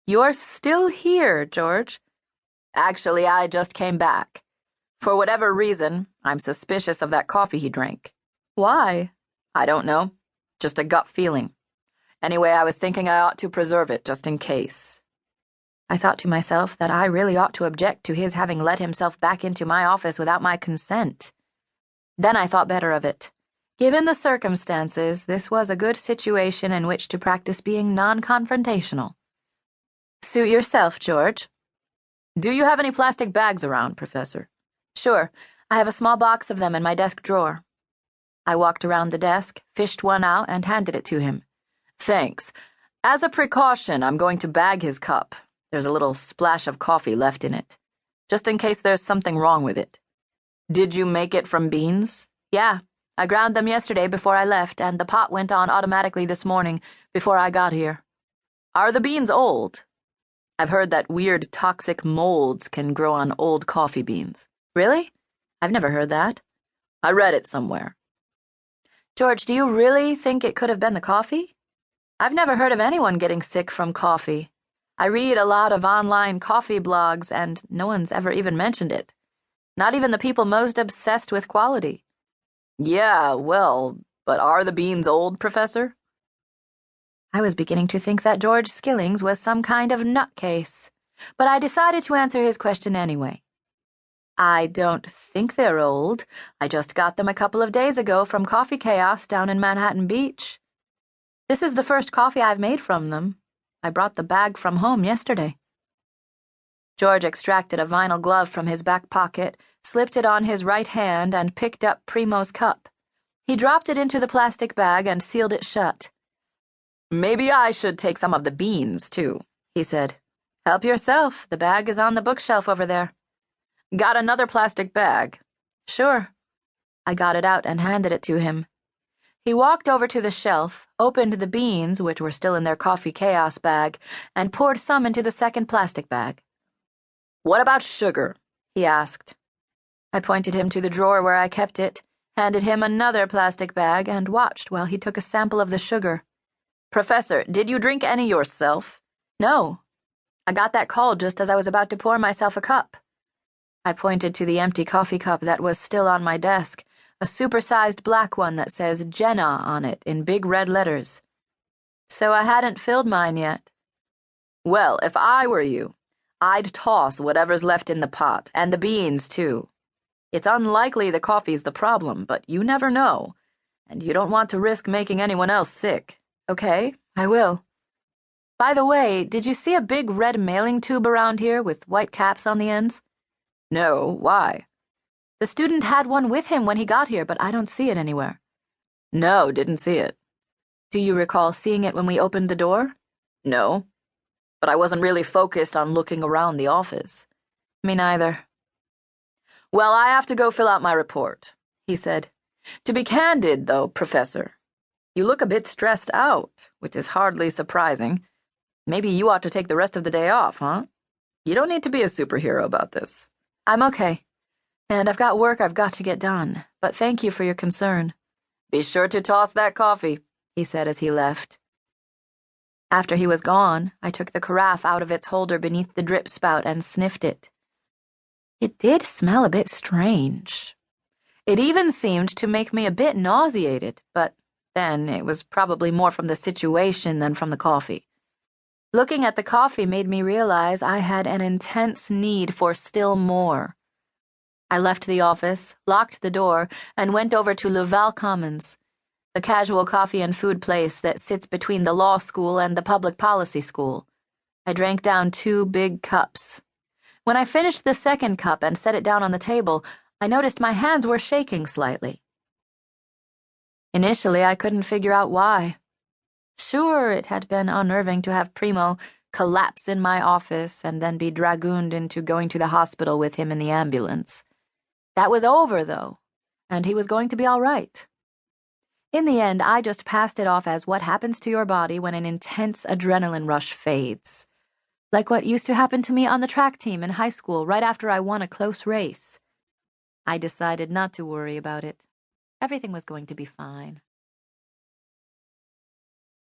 You're still here, George. Actually, I just came back. For whatever reason, I'm suspicious of that coffee he drank. Why? I don't know. Just a gut feeling. Anyway, I was thinking I ought to preserve it just in case. I thought to myself that I really ought to object to his having let himself back into my office without my consent. Then I thought better of it. Given the circumstances, this was a good situation in which to practice being non-confrontational. Suit yourself, George. Do you have any plastic bags around, Professor? Sure. I have a small box of them in my desk drawer. I walked around the desk, fished one out, and handed it to him. Thanks. As a precaution, I'm going to bag his cup. There's a little splash of coffee left in it, just in case there's something wrong with it. Did you make it from beans? Yeah. I ground them yesterday before I left, and the pot went on automatically this morning before I got here. Are the beans old? I've heard that weird toxic molds can grow on old coffee beans. Really? I've never heard that. I read it somewhere. George, do you really think it could have been the coffee? I've never heard of anyone getting sick from coffee. I read a lot of online coffee blogs, and no one's ever even mentioned it. Not even the people most obsessed with quality. Yeah, well, but are the beans old, Professor? I was beginning to think that George Skillings was some kind of nutcase, but I decided to answer his question anyway. I don't think they're old. I just got them a couple of days ago from Coffee Chaos down in Manhattan Beach. This is the first coffee I've made from them. I brought the bag from home yesterday. George extracted a vinyl glove from his back pocket, slipped it on his right hand, and picked up Primo's cup. He dropped it into the plastic bag and sealed it shut. Maybe I should take some of the beans, too, he said. Help yourself. The bag is on the bookshelf over there. Got another plastic bag? Sure. I got it out and handed it to him. He walked over to the shelf, opened the beans, which were still in their Coffee Chaos bag, and poured some into the second plastic bag. What about sugar? He asked. I pointed him to the drawer where I kept it, handed him another plastic bag, and watched while he took a sample of the sugar. Professor, did you drink any yourself? No. I got that call just as I was about to pour myself a cup. I pointed to the empty coffee cup that was still on my desk, a supersized black one that says Jenna on it in big red letters. So I hadn't filled mine yet. Well, if I were you, I'd toss whatever's left in the pot, and the beans, too. It's unlikely the coffee's the problem, but you never know, and you don't want to risk making anyone else sick. Okay, I will. By the way, did you see a big red mailing tube around here with white caps on the ends? No, why? The student had one with him when he got here, but I don't see it anywhere. No, didn't see it. Do you recall seeing it when we opened the door? No, but I wasn't really focused on looking around the office. Me neither. Well, I have to go fill out my report, he said. To be candid, though, Professor, you look a bit stressed out, which is hardly surprising. Maybe you ought to take the rest of the day off, huh? You don't need to be a superhero about this. I'm okay. And I've got work I've got to get done, but thank you for your concern. Be sure to toss that coffee, he said as he left. After he was gone, I took the carafe out of its holder beneath the drip spout and sniffed it. It did smell a bit strange. It even seemed to make me a bit nauseated, but then it was probably more from the situation than from the coffee. Looking at the coffee made me realize I had an intense need for still more. I left the office, locked the door, and went over to Laval Commons, the casual coffee and food place that sits between the law school and the public policy school. I drank down 2 big cups. When I finished the second cup and set it down on the table, I noticed my hands were shaking slightly. Initially, I couldn't figure out why. Sure, it had been unnerving to have Primo collapse in my office and then be dragooned into going to the hospital with him in the ambulance. That was over, though, and he was going to be all right. In the end, I just passed it off as what happens to your body when an intense adrenaline rush fades. Like what used to happen to me on the track team in high school right after I won a close race. I decided not to worry about it. Everything was going to be fine.